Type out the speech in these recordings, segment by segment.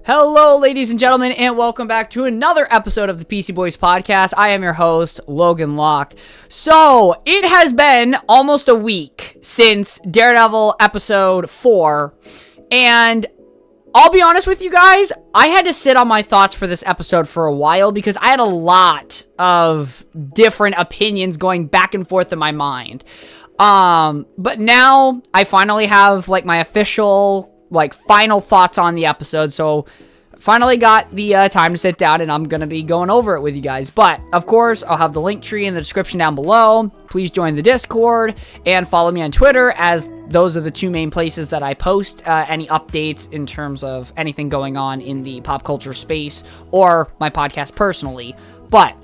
Hello, ladies and gentlemen, and welcome back to another episode of the PC Boiz Podcast. I am your host, Logan Locke. So, it has been almost a week since Daredevil episode 4, and I'll be honest with you guys, I had to sit on my thoughts for this episode for a while because I had a lot of different opinions going back and forth in my mind. But now I finally have my official final thoughts on the episode, so finally got the time to sit down and I'm gonna be going over it with you guys. But of course, I'll have the link tree in the description down below. Please join the Discord and follow me on Twitter, as those are the two main places that I post any updates in terms of anything going on in the pop culture space or my podcast personally. But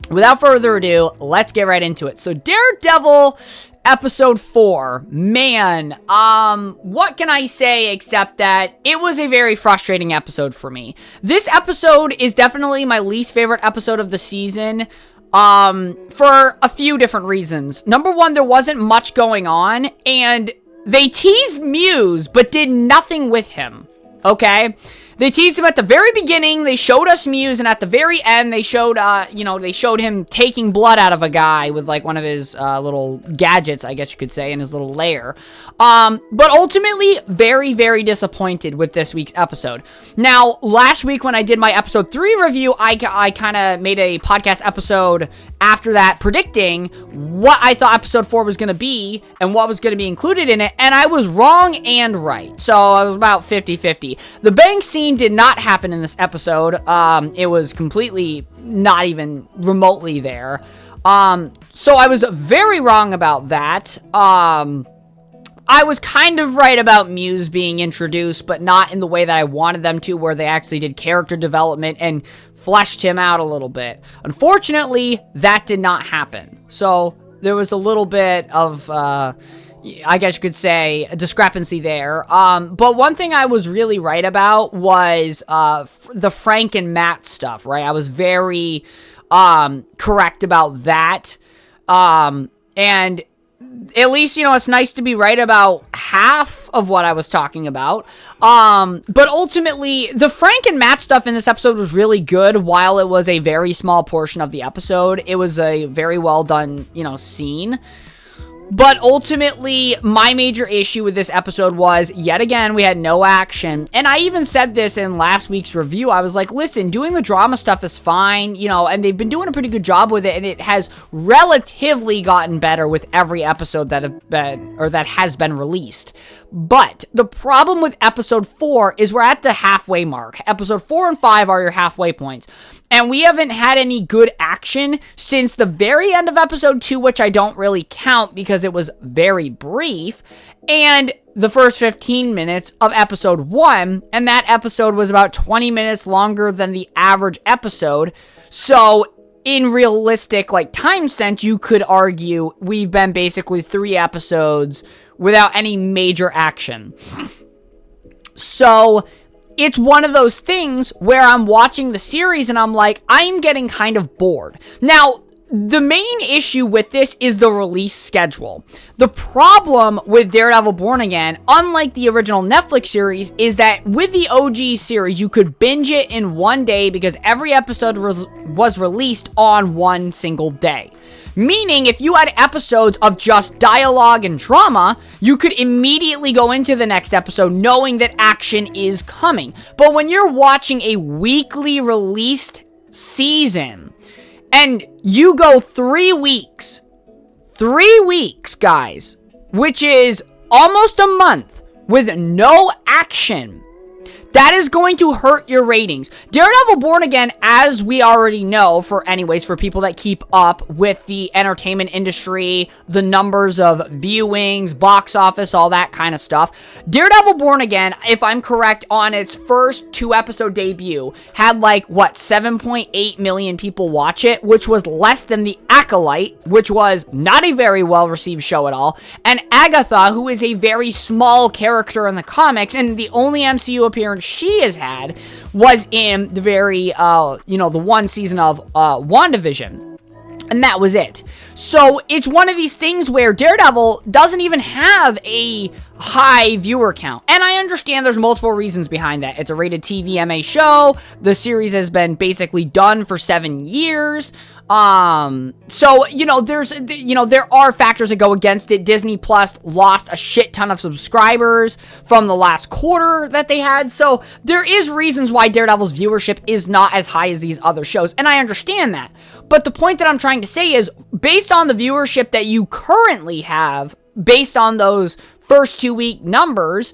without further ado, let's get right into it. So Daredevil episode 4, man, what can I say except that it was a very frustrating episode for me. This episode is definitely my least favorite episode of the season, for a few different reasons. Number one, there wasn't much going on, and they teased Muse, but did nothing with him, okay? They teased him at the very beginning, they showed us Muse, and at the very end, they showed, they showed him taking blood out of a guy with, one of his, little gadgets, I guess you could say, in his little lair. But ultimately, very, very disappointed with this week's episode. Now, last week when I did my episode 3 review, I kind of made a podcast episode after that predicting what I thought episode 4 was going to be and what was going to be included in it, and I was wrong and right. So, I was about 50-50. The bank scene did not happen in this episode. It was completely not even remotely there. So I was very wrong about that. I was kind of right about Muse being introduced, but not in the way that I wanted them to, where they actually did character development and fleshed him out a little bit. Unfortunately, that did not happen. So there was a little bit of, I guess you could say, a discrepancy there. But one thing I was really right about was the Frank and Matt stuff, right? I was very correct about that. And at least, it's nice to be right about half of what I was talking about. But ultimately, the Frank and Matt stuff in this episode was really good. While it was a very small portion of the episode, it was a very well done, scene. But ultimately, my major issue with this episode was, yet again, we had no action. And I even said this in last week's review. I was like, listen, doing the drama stuff is fine, and they've been doing a pretty good job with it, and it has relatively gotten better with every episode that has been released. But the problem with episode 4 is we're at the halfway mark. Episode 4 and 5 are your halfway points. And we haven't had any good action since the very end of episode 2, which I don't really count because it was very brief, and the first 15 minutes of episode 1, and that episode was about 20 minutes longer than the average episode. So in realistic time sense, you could argue we've been basically 3 episodes without any major action. So it's one of those things where I'm watching the series and I'm like, I'm getting kind of bored. Now, the main issue with this is the release schedule. The problem with Daredevil Born Again, unlike the original Netflix series, is that with the OG series, you could binge it in one day because every episode was released on one single day. Meaning, if you had episodes of just dialogue and drama, you could immediately go into the next episode knowing that action is coming. But when you're watching a weekly released season, and you go 3 weeks, guys, which is almost a month with no action, that is going to hurt your ratings. Daredevil Born Again, as we already know, for people that keep up with the entertainment industry, the numbers of viewings, box office, all that kind of stuff. Daredevil Born Again, if I'm correct, on its first 2-episode debut, had 7.8 million people watch it, which was less than The Acolyte, which was not a very well-received show at all, and Agatha, who is a very small character in the comics, and the only MCU appearance she has had was in the very, the one season of WandaVision. And that was it. So it's one of these things where Daredevil doesn't even have a high viewer count. And I understand there's multiple reasons behind that. It's a rated TVMA show. The series has been basically done for 7 years. So, there are factors that go against it. Disney Plus lost a shit ton of subscribers from the last quarter that they had. So there is reasons why Daredevil's viewership is not as high as these other shows. And I understand that. But the point that I'm trying to say is, based on the viewership that you currently have, based on those first 2-week numbers,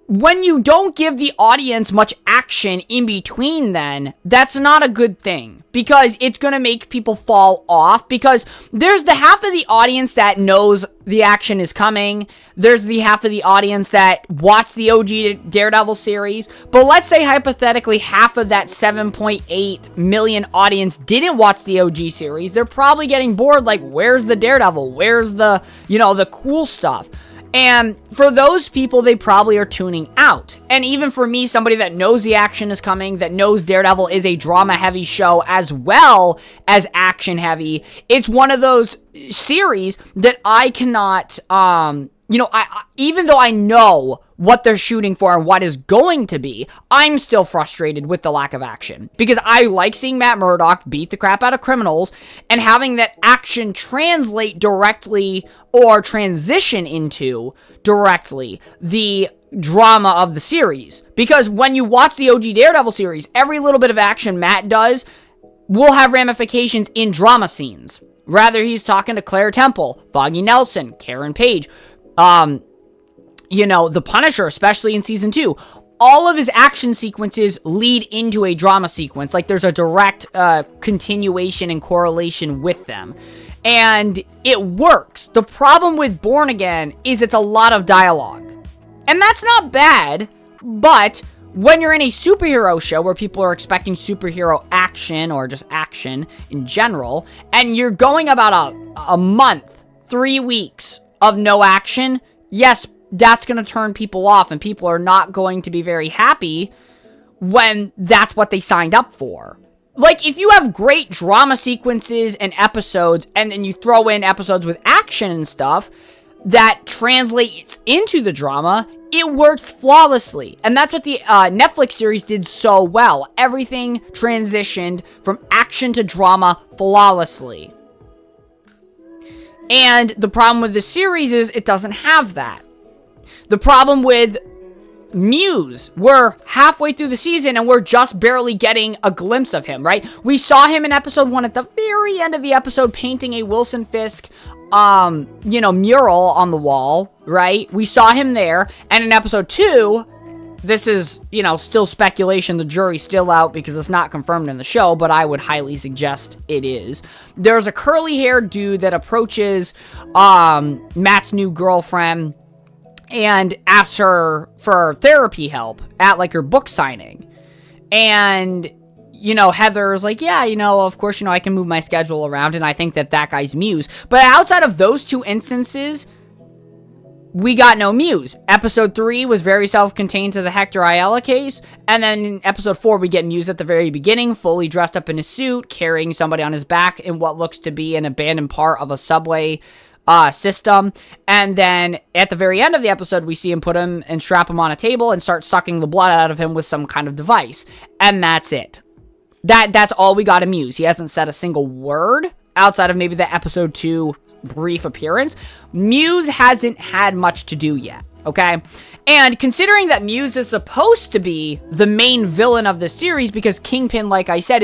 when you don't give the audience much action in between then, that's not a good thing. Because it's going to make people fall off. Because there's the half of the audience that knows the action is coming. There's the half of the audience that watched the OG Daredevil series. But let's say hypothetically half of that 7.8 million audience didn't watch the OG series. They're probably getting bored. Like, where's the Daredevil? Where's the, the cool stuff? And for those people, they probably are tuning out. And even for me, somebody that knows the action is coming, that knows Daredevil is a drama-heavy show as well as action-heavy, it's one of those series that I cannot, even though I know what they're shooting for and what is going to be, I'm still frustrated with the lack of action. Because I like seeing Matt Murdock beat the crap out of criminals and having that action translate directly or transition into directly the drama of the series. Because when you watch the OG Daredevil series, every little bit of action Matt does will have ramifications in drama scenes. Rather, he's talking to Claire Temple, Foggy Nelson, Karen Page, the Punisher, especially in season 2. All of his action sequences lead into a drama sequence. Like, there's a direct continuation and correlation with them. And it works. The problem with Born Again is it's a lot of dialogue. And that's not bad, but when you're in a superhero show where people are expecting superhero action or just action in general, and you're going about a month, 3 weeks of no action, yes, that's going to turn people off, and people are not going to be very happy when that's what they signed up for. Like, if you have great drama sequences and episodes, and then you throw in episodes with action and stuff that translates into the drama, it works flawlessly. And that's what the Netflix series did so well. Everything transitioned from action to drama flawlessly. And the problem with the series is it doesn't have that. The problem with Muse, we're halfway through the season and we're just barely getting a glimpse of him, right? We saw him in episode 1 at the very end of the episode painting a Wilson Fisk, mural on the wall, right? We saw him there. And in episode 2, this is, still speculation. The jury's still out because it's not confirmed in the show, but I would highly suggest it is. There's a curly-haired dude that approaches Matt's new girlfriend and asks her for therapy help at, her book signing. And, Heather's like, yeah, of course, I can move my schedule around, and I think that guy's Muse. But outside of those 2 instances, we got no Muse. Episode 3 was very self-contained to the Hector Ayala case, and then in episode 4, we get Muse at the very beginning, fully dressed up in a suit, carrying somebody on his back in what looks to be an abandoned part of a subway system. And then at the very end of the episode, we see him put him and strap him on a table and start sucking the blood out of him with some kind of device. And that's it. That's all we got of Muse. He hasn't said a single word outside of maybe the episode 2 brief appearance. Muse hasn't had much to do yet, okay? And considering that Muse is supposed to be the main villain of the series, because Kingpin, like I said,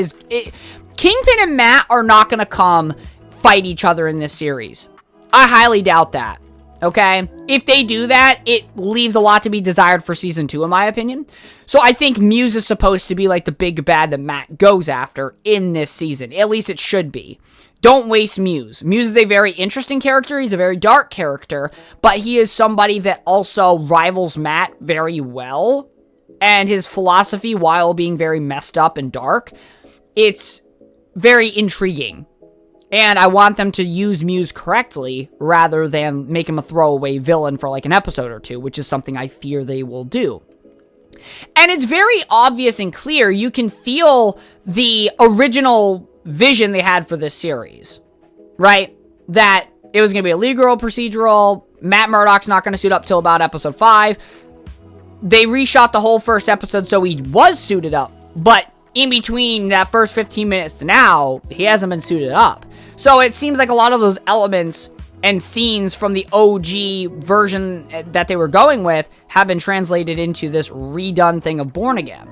Kingpin and Matt are not going to come fight each other in this series. I highly doubt that, okay? If they do that, it leaves a lot to be desired for season 2, in my opinion. So I think Muse is supposed to be the big bad that Matt goes after in this season. At least it should be. Don't waste Muse. Muse is a very interesting character. He's a very dark character, but he is somebody that also rivals Matt very well. And his philosophy, while being very messed up and dark, it's very intriguing. And I want them to use Muse correctly rather than make him a throwaway villain for an episode or 2, which is something I fear they will do. And it's very obvious and clear. You can feel the original vision they had for this series, right? That it was going to be a legal procedural. Matt Murdock's not going to suit up till about episode 5. They reshot the whole first episode so he was suited up, but in between that first 15 minutes to now, he hasn't been suited up. So it seems like a lot of those elements and scenes from the OG version that they were going with have been translated into this redone thing of Born Again.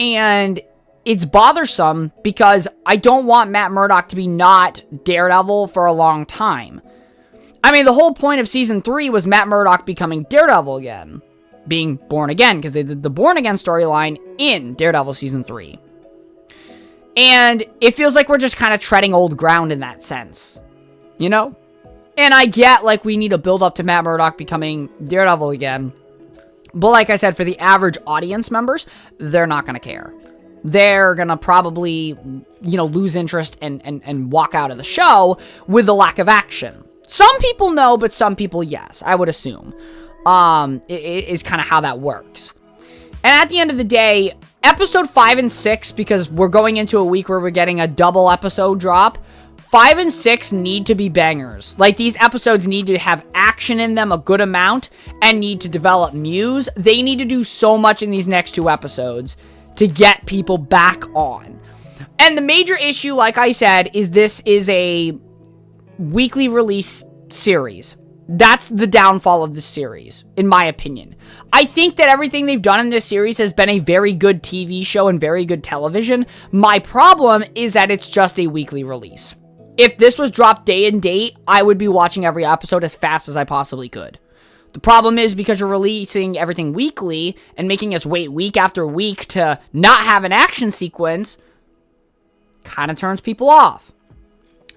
And it's bothersome because I don't want Matt Murdock to be not Daredevil for a long time. I mean, the whole point of season 3 was Matt Murdock becoming Daredevil again, being Born Again, because they did the Born Again storyline in Daredevil season 3. And it feels like we're just kind of treading old ground in that sense, you know? And I get, like, we need to build up to Matt Murdock becoming Daredevil again. But like I said, for the average audience members, they're not going to care. They're going to probably, lose interest and walk out of the show with the lack of action. Some people no, but some people yes, I would assume. It is kind of how that works. And at the end of the day, episode 5 and 6, because we're going into a week where we're getting a double episode drop, 5 and 6 need to be bangers. Like, these episodes need to have action in them a good amount and need to develop Muse. They need to do so much in these next 2 episodes to get people back on. And the major issue, like I said, is this is a weekly release series. That's the downfall of this series, in my opinion. I think that everything they've done in this series has been a very good TV show and very good television. My problem is that it's just a weekly release. If this was dropped day and date, I would be watching every episode as fast as I possibly could. The problem is because you're releasing everything weekly and making us wait week after week to not have an action sequence, kind of turns people off.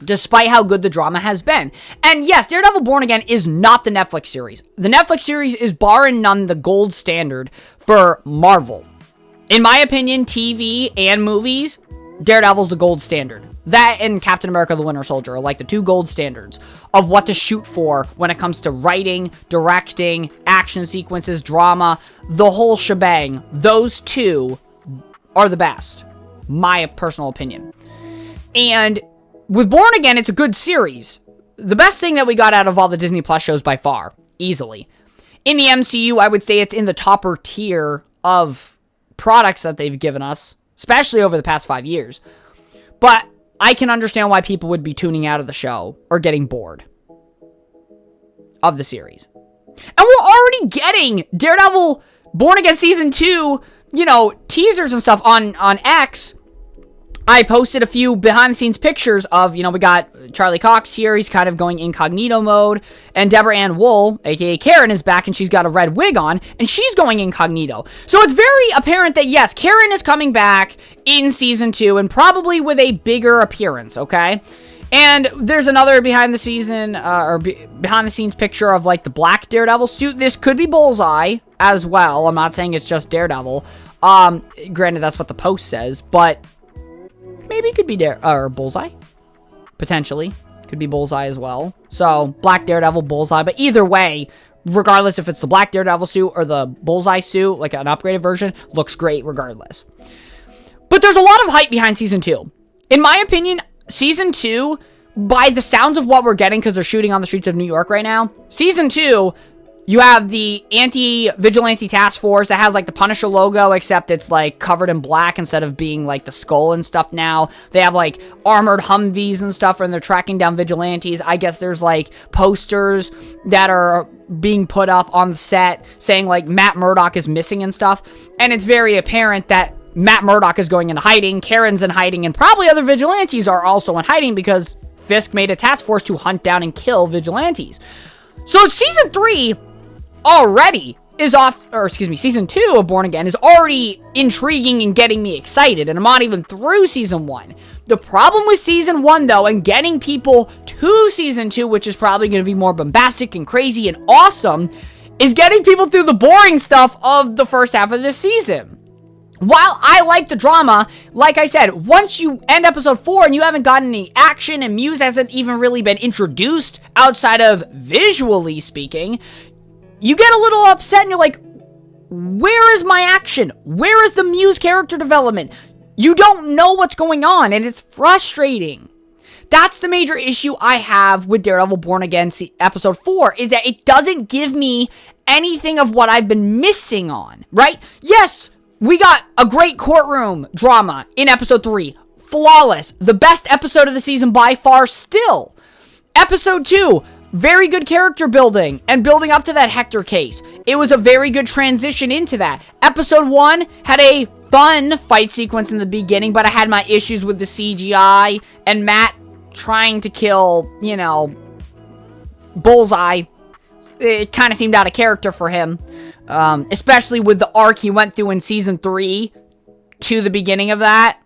Despite how good the drama has been. And yes, Daredevil Born Again is not the Netflix series. The Netflix series is bar and none the gold standard for Marvel. In my opinion, TV and movies, Daredevil's the gold standard. That and Captain America the Winter Soldier are like the 2 gold standards of what to shoot for when it comes to writing, directing, action sequences, drama, the whole shebang. Those 2 are the best. My personal opinion. And with Born Again, it's a good series. The best thing that we got out of all the Disney Plus shows by far. Easily. In the MCU, I would say it's in the topper tier of products that they've given us, especially over the past 5 years. But I can understand why people would be tuning out of the show or getting bored of the series. And we're already getting Daredevil Born Again Season 2, teasers and stuff on X. I posted a few behind-the-scenes pictures of, we got Charlie Cox here. He's kind of going incognito mode. And Deborah Ann Wool, a.k.a. Karen, is back, and she's got a red wig on, and she's going incognito. So it's very apparent that, yes, Karen is coming back in Season 2, and probably with a bigger appearance, okay? And there's another behind-the-scenes picture of, like, the black Daredevil suit. This could be Bullseye as well. I'm not saying it's just Daredevil. Granted, that's what the post says, but maybe it could be Bullseye. Potentially. Could be Bullseye as well. So, black Daredevil, Bullseye. But either way, regardless if it's the black Daredevil suit or the Bullseye suit, like an upgraded version, looks great regardless. But there's a lot of hype behind Season 2. In my opinion, Season 2, by the sounds of what we're getting, because they're shooting on the streets of New York right now, Season 2, you have the anti-vigilante task force that has, like, the Punisher logo, except it's, like, covered in black instead of being, like, the skull and stuff now. They have, like, armored Humvees and stuff, and they're tracking down vigilantes. I guess there's, like, posters that are being put up on the set saying, like, Matt Murdock is missing and stuff. And it's very apparent that Matt Murdock is going into hiding, Karen's in hiding, and probably other vigilantes are also in hiding because Fisk made a task force to hunt down and kill vigilantes. So Season 3 already is off, or excuse me, Season 2 of Born Again is already intriguing and getting me excited, and I'm not even through Season 1. The problem with Season 1, though, and getting people to Season 2, which is probably going to be more bombastic and crazy and awesome, is getting people through the boring stuff of the first half of this season. While I like the drama, like I said, once you end episode 4 and you haven't gotten any action and Muse hasn't even really been introduced outside of visually speaking, you get a little upset and you're like, where is my action? Where is the Muse character development? You don't know what's going on, and it's frustrating. That's the major issue I have with Daredevil Born Again episode 4, is that it doesn't give me anything of what I've been missing on, right? Yes, we got a great courtroom drama in episode 3. Flawless. The best episode of the season by far still. Episode 2, very good character building and building up to that Hector case. It was a very good transition into that. Episode 1 had a fun fight sequence in the beginning, but I had my issues with the CGI and Matt trying to kill, Bullseye. It kind of seemed out of character for him, especially with the arc he went through in season 3 to the beginning of that.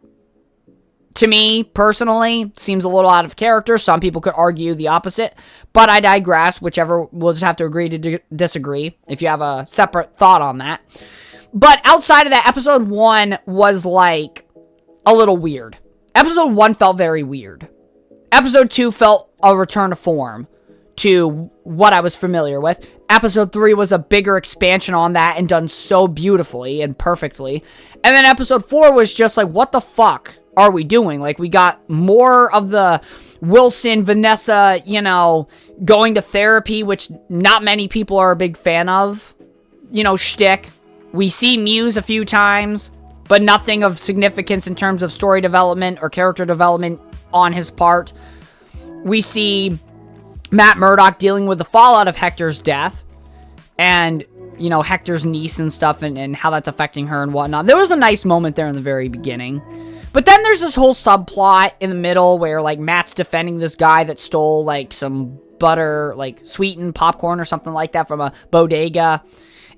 To me, personally, seems a little out of character. Some people could argue the opposite, but I digress. Whichever, we'll just have to agree to disagree if you have a separate thought on that. But outside of that, episode 1 was like a little weird. Episode 1 felt very weird. Episode 2 felt a return to form to what I was familiar with. Episode 3 was a bigger expansion on that and done so beautifully and perfectly. And then episode 4 was just like, what the fuck are we doing? Like, we got more of the Wilson, Vanessa, going to therapy, which not many people are a big fan of, shtick. We see Muse a few times, but nothing of significance in terms of story development or character development on his part. We see Matt Murdock dealing with the fallout of Hector's death and, Hector's niece and stuff and how that's affecting her and whatnot. There was a nice moment there in the very beginning. But then there's this whole subplot in the middle where, Matt's defending this guy that stole, some butter, sweetened popcorn or something like that from a bodega.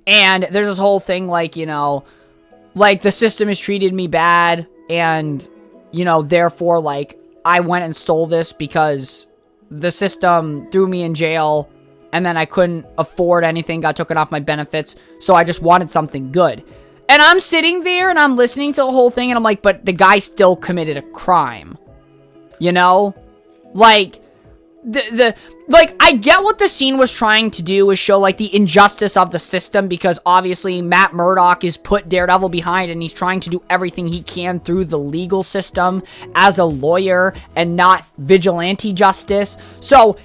And there's this whole thing, the system has treated me bad and, therefore, I went and stole this because the system threw me in jail and then I couldn't afford anything, got taken off my benefits, so I just wanted something good. And I'm sitting there and I'm listening to the whole thing and I'm like, but the guy still committed a crime. I get what the scene was trying to do is show, the injustice of the system, because obviously Matt Murdock is put Daredevil behind and he's trying to do everything he can through the legal system as a lawyer and not vigilante justice. So,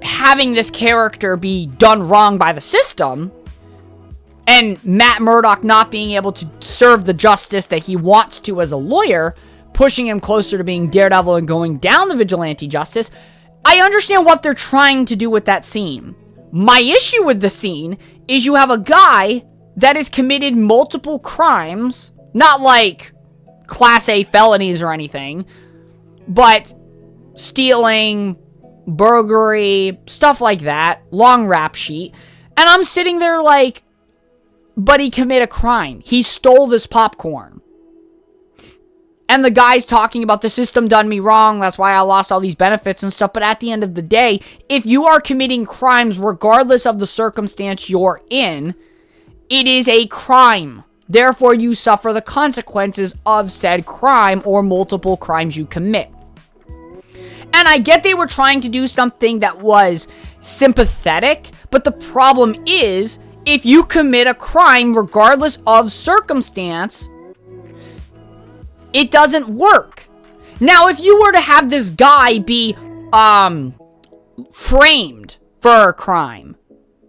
having this character be done wrong by the system, and Matt Murdock not being able to serve the justice that he wants to as a lawyer, pushing him closer to being Daredevil and going down the vigilante justice, I understand what they're trying to do with that scene. My issue with the scene is you have a guy that has committed multiple crimes, not Class A felonies or anything, but stealing, burglary, stuff like that, long rap sheet, and I'm sitting there but he committed a crime. He stole this popcorn. And the guy's talking about the system done me wrong, that's why I lost all these benefits and stuff. But at the end of the day, if you are committing crimes regardless of the circumstance you're in, it is a crime. Therefore, you suffer the consequences of said crime or multiple crimes you commit. And I get they were trying to do something that was sympathetic, but the problem is, if you commit a crime regardless of circumstance, it doesn't work. Now, if you were to have this guy be framed for a crime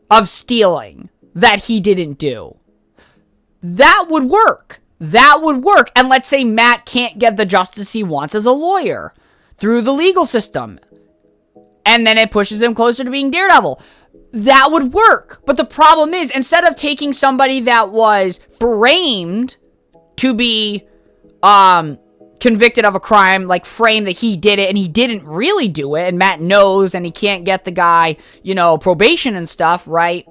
of stealing that he didn't do, that would work. That would work. And let's say Matt can't get the justice he wants as a lawyer through the legal system, and then it pushes him closer to being Daredevil. That would work. But the problem is, instead of taking somebody that was framed to be convicted of a crime, framed that he did it and he didn't really do it, and Matt knows, and he can't get the guy, probation and stuff, right?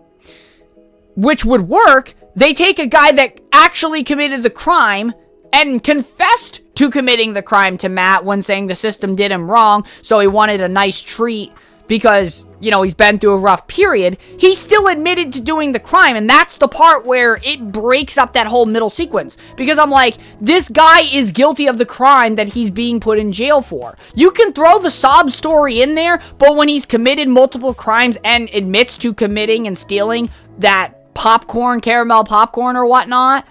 Which would work. They take a guy that actually committed the crime and confessed to committing the crime to Matt when saying the system did him wrong, so he wanted a nice treat because, he's been through a rough period. He still admitted to doing the crime, and that's the part where it breaks up that whole middle sequence. Because I'm like, this guy is guilty of the crime that he's being put in jail for. You can throw the sob story in there, but when he's committed multiple crimes and admits to committing and stealing that popcorn, caramel popcorn or whatnot,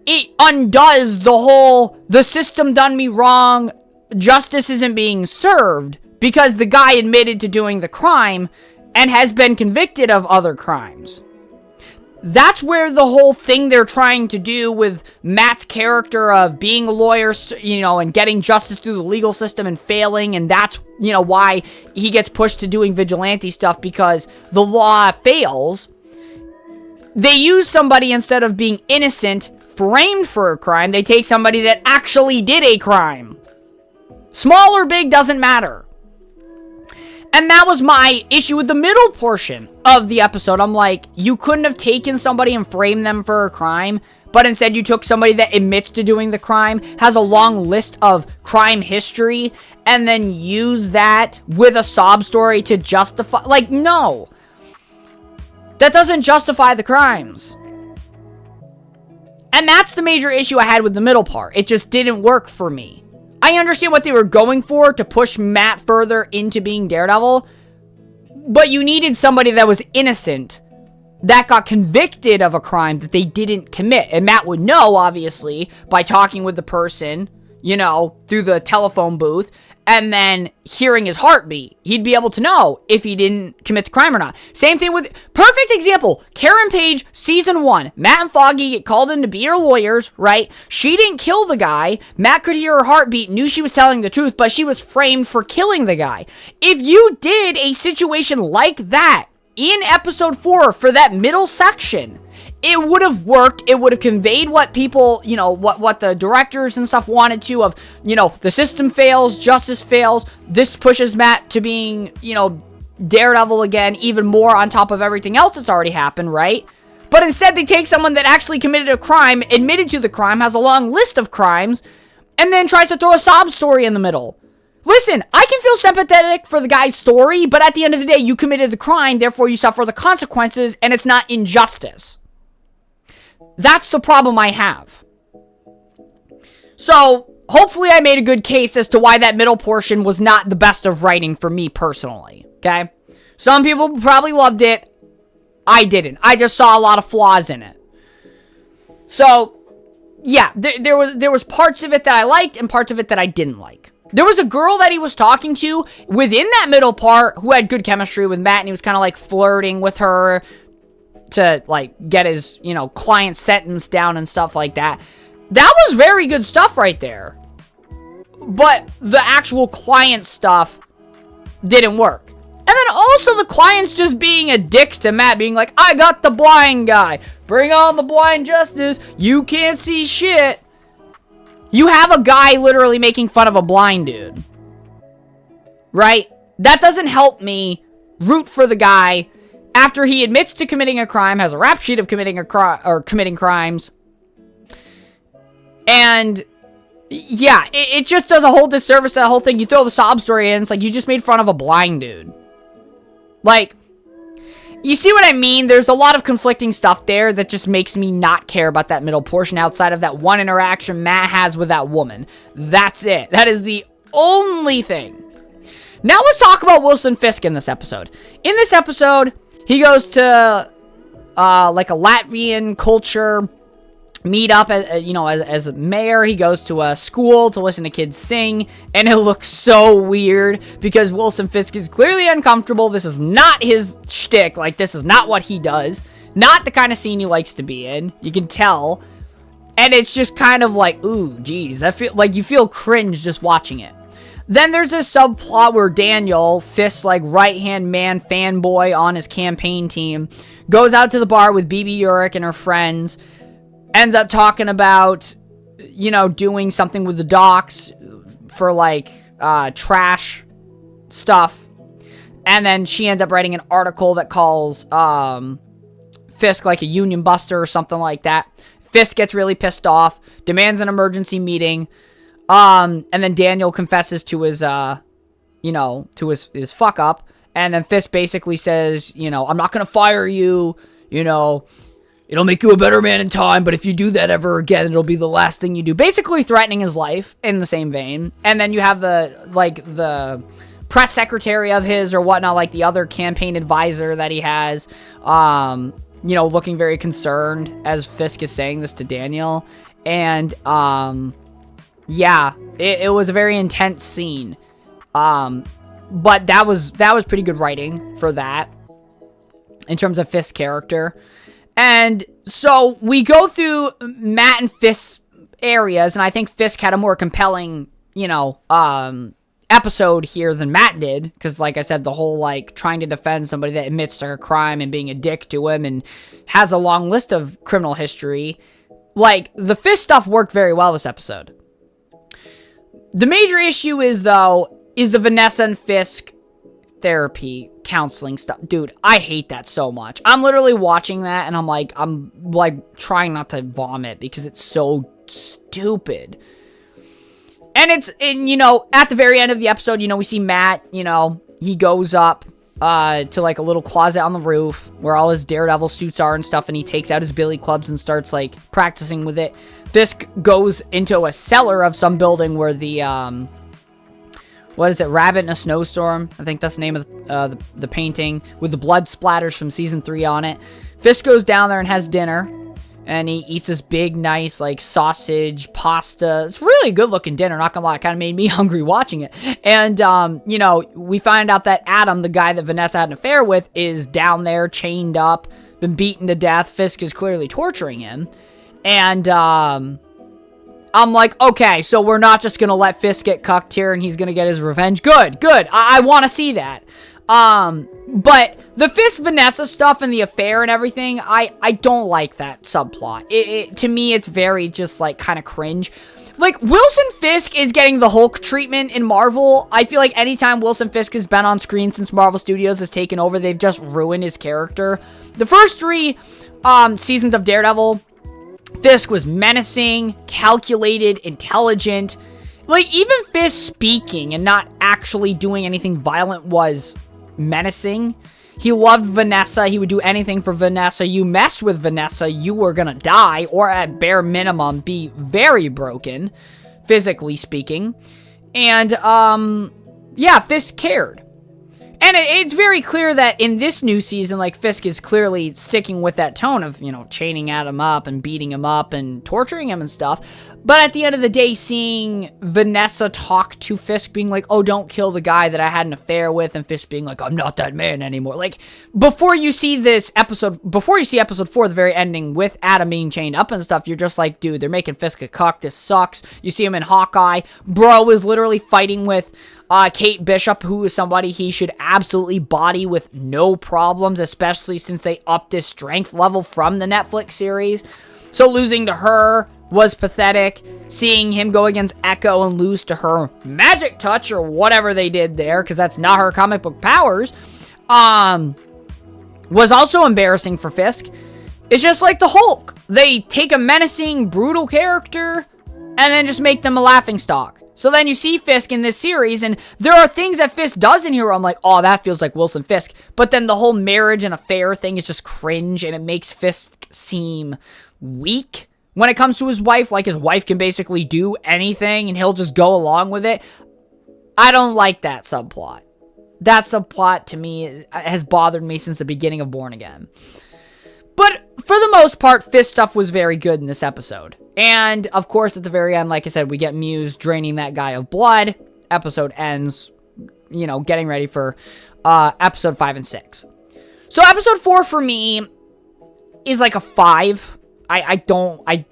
it undoes the system done me wrong, justice isn't being served, because the guy admitted to doing the crime and has been convicted of other crimes. That's where the whole thing they're trying to do with Matt's character of being a lawyer, and getting justice through the legal system and failing, and that's, why he gets pushed to doing vigilante stuff, because the law fails. They use somebody, instead of being innocent, framed for a crime, they take somebody that actually did a crime. Small or big, doesn't matter. And that was my issue with the middle portion of the episode. I'm like, you couldn't have taken somebody and framed them for a crime, but instead you took somebody that admits to doing the crime, has a long list of crime history, and then use that with a sob story to justify. Like, no. That doesn't justify the crimes. And that's the major issue I had with the middle part. It just didn't work for me. I understand what they were going for to push Matt further into being Daredevil, but you needed somebody that was innocent, that got convicted of a crime that they didn't commit. And Matt would know, obviously, by talking with the person, through the telephone booth, and then hearing his heartbeat. He'd be able to know if he didn't commit the crime or not. Same thing with, perfect example, Karen Page, season 1. Matt and Foggy get called in to be her lawyers, right? She didn't kill the guy. Matt could hear her heartbeat, knew she was telling the truth, but she was framed for killing the guy. If you did a situation like that in episode 4 for that middle section, it would have worked. It would have conveyed what people, what the directors and stuff wanted to, of, the system fails, justice fails. This pushes Matt to being, Daredevil again, even more on top of everything else that's already happened, right? But instead they take someone that actually committed a crime, admitted to the crime, has a long list of crimes, and then tries to throw a sob story in the middle. Listen, I can feel sympathetic for the guy's story, but at the end of the day, you committed the crime, therefore you suffer the consequences, and it's not injustice. That's the problem I have. So, hopefully I made a good case as to why that middle portion was not the best of writing for me personally, okay? Some people probably loved it. I didn't. I just saw a lot of flaws in it. So, yeah, there was parts of it that I liked and parts of it that I didn't like. There was a girl that he was talking to within that middle part who had good chemistry with Matt, and he was kind of like flirting with her to, like, get his, client sentence down and stuff like that. That was very good stuff right there. But the actual client stuff didn't work. And then also the client's just being a dick to Matt, being like, I got the blind guy. Bring on the blind justice. You can't see shit. You have a guy literally making fun of a blind dude. Right? That doesn't help me root for the guy after he admits to committing a crime, has a rap sheet of committing crimes. And yeah, it just does a whole disservice to the whole thing. You throw the sob story in, it's like you just made fun of a blind dude. Like, you see what I mean? There's a lot of conflicting stuff there that just makes me not care about that middle portion outside of that one interaction Matt has with that woman. That's it. That is the only thing. Now let's talk about Wilson Fisk in this episode. In this episode, he goes to, like a Latvian culture meetup, as a mayor. He goes to a school to listen to kids sing, and it looks so weird because Wilson Fisk is clearly uncomfortable. This is not his shtick. Like, this is not what he does. Not the kind of scene he likes to be in. You can tell. And it's just kind of like, ooh, geez. I feel like you feel cringe just watching it. Then there's this subplot where Daniel, Fisk's like right-hand man fanboy on his campaign team, goes out to the bar with BB Urick and her friends, ends up talking about, doing something with the docks for like trash stuff. And then she ends up writing an article that calls Fisk like a union buster or something like that. Fisk gets really pissed off, demands an emergency meeting. And then Daniel confesses to his, to his fuck up. And then Fisk basically says, I'm not going to fire you, it'll make you a better man in time, but if you do that ever again, it'll be the last thing you do. Basically threatening his life in the same vein. And then you have the press secretary of his or whatnot, like the other campaign advisor that he has, looking very concerned as Fisk is saying this to Daniel. And, yeah, it was a very intense scene. But that was pretty good writing for that, in terms of Fisk's character. And so we go through Matt and Fisk's areas, and I think Fisk had a more compelling, episode here than Matt did, because like I said, the whole like trying to defend somebody that admits to her crime and being a dick to him and has a long list of criminal history, like the Fisk stuff worked very well this episode. The major issue is the Vanessa and Fisk therapy counseling stuff. Dude, I hate that so much. I'm literally watching that and I'm like trying not to vomit because it's so stupid. And at the very end of the episode, we see Matt, he goes up to like a little closet on the roof where all his Daredevil suits are and stuff, and he takes out his billy clubs and starts like practicing with it. Fisk goes into a cellar of some building where the what is it, Rabbit in a Snowstorm, I think that's the name of the painting, with the blood splatters from season 3 on it. Fisk goes down there and has dinner. And he eats this big, nice, like, sausage, pasta. It's really good looking dinner, not gonna lie. It kind of made me hungry watching it. And, we find out that Adam, the guy that Vanessa had an affair with, is down there, chained up, been beaten to death. Fisk is clearly torturing him. And, I'm like, okay, so we're not just gonna let Fisk get cucked here and he's gonna get his revenge. Good. I want to see that. But the Fisk Vanessa stuff and the affair and everything, I don't like that subplot. To me, it's very just like kind of cringe. Like, Wilson Fisk is getting the Hulk treatment in Marvel. I feel like anytime Wilson Fisk has been on screen since Marvel Studios has taken over, they've just ruined his character. The first 3 seasons of Daredevil, Fisk was menacing, calculated, intelligent. Like, even Fisk speaking and not actually doing anything violent was menacing. He loved Vanessa. He would do anything for Vanessa. You messed with Vanessa, you were gonna die, or at bare minimum, be very broken, physically speaking. And, Fisk cared. And it's very clear that in this new season, like, Fisk is clearly sticking with that tone of, chaining Adam up and beating him up and torturing him and stuff. But at the end of the day, seeing Vanessa talk to Fisk being like, oh, don't kill the guy that I had an affair with, and Fisk being like, I'm not that man anymore. Like, before you see episode 4, the very ending, with Adam being chained up and stuff, you're just like, dude, they're making Fisk a cuck. This sucks. You see him in Hawkeye. Bro is literally fighting with Kate Bishop, who is somebody he should absolutely body with no problems, especially since they upped his strength level from the Netflix series. So losing to her was pathetic. Seeing him go against Echo and lose to her magic touch or whatever they did there, because that's not her comic book powers, was also embarrassing for Fisk. It's just like the Hulk. They take a menacing, brutal character and then just make them a laughingstock. So then you see Fisk in this series, and there are things that Fisk does in here where I'm like, oh, that feels like Wilson Fisk. But then the whole marriage and affair thing is just cringe, and it makes Fisk seem weak when it comes to his wife. Like, his wife can basically do anything, and he'll just go along with it. I don't like that subplot. That subplot, to me, has bothered me since the beginning of Born Again. But for the most part, Fisk stuff was very good in this episode. And, of course, at the very end, like I said, we get Muse draining that guy of blood. Episode ends, getting ready for episode 5 and 6. So episode 4 for me is like a 5. I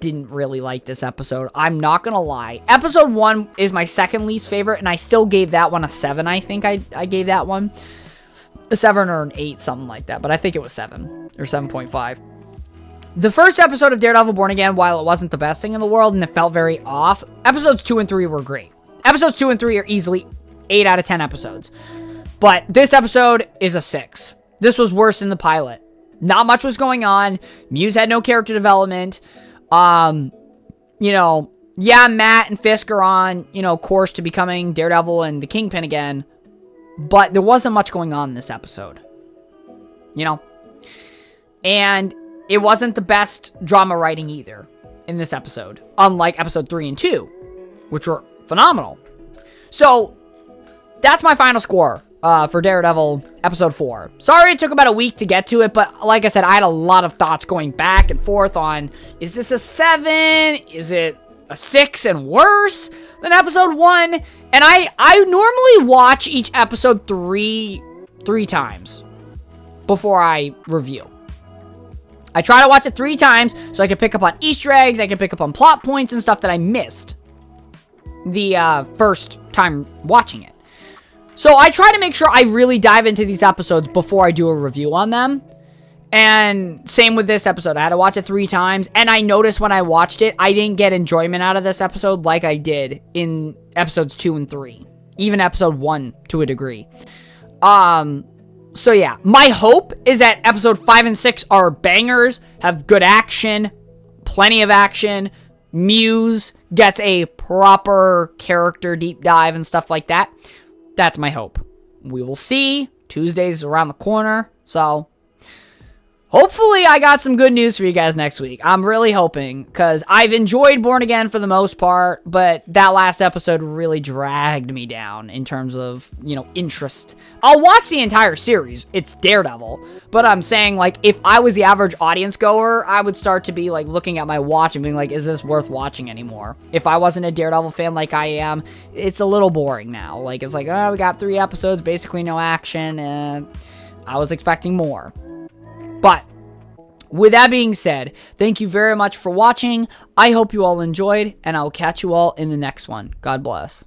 didn't really like this episode. I'm not gonna lie. Episode 1 is my second least favorite, and I still gave that one a 7, I think I gave that one. A 7 or an 8, something like that, but I think it was 7 or 7.5. The first episode of Daredevil Born Again, while it wasn't the best thing in the world and it felt very off, episodes 2 and 3 were great. Episodes 2 and 3 are easily 8 out of 10 episodes. But this episode is a 6. This was worse than the pilot. Not much was going on. Muse had no character development. Matt and Fisk are on, course to becoming Daredevil and the Kingpin again. But there wasn't much going on in this episode. And it wasn't the best drama writing either in this episode. Unlike episode 3 and 2, which were phenomenal. So, that's my final score for Daredevil episode 4. Sorry it took about a week to get to it, but like I said, I had a lot of thoughts going back and forth on, is this a 7? Is it a 6 and worse than episode 1? And I normally watch each episode three times before I review. I try to watch it 3 times so I can pick up on Easter eggs, I can pick up on plot points and stuff that I missed the first time watching it. So I try to make sure I really dive into these episodes before I do a review on them. And same with this episode. I had to watch it 3 times, and I noticed when I watched it, I didn't get enjoyment out of this episode like I did in episodes 2 and 3. Even episode 1 to a degree. So yeah, my hope is that episode 5 and 6 are bangers, have good action, plenty of action. Muse gets a proper character deep dive and stuff like that. That's my hope. We will see. Tuesday's around the corner, so hopefully I got some good news for you guys next week. I'm really hoping, because I've enjoyed Born Again for the most part, but that last episode really dragged me down in terms of, interest. I'll watch the entire series. It's Daredevil. But I'm saying, if I was the average audience goer, I would start to be, looking at my watch and being like, is this worth watching anymore? If I wasn't a Daredevil fan like I am, it's a little boring now. It's we got 3 episodes, basically no action, and I was expecting more. But with that being said, thank you very much for watching. I hope you all enjoyed, and I'll catch you all in the next one. God bless.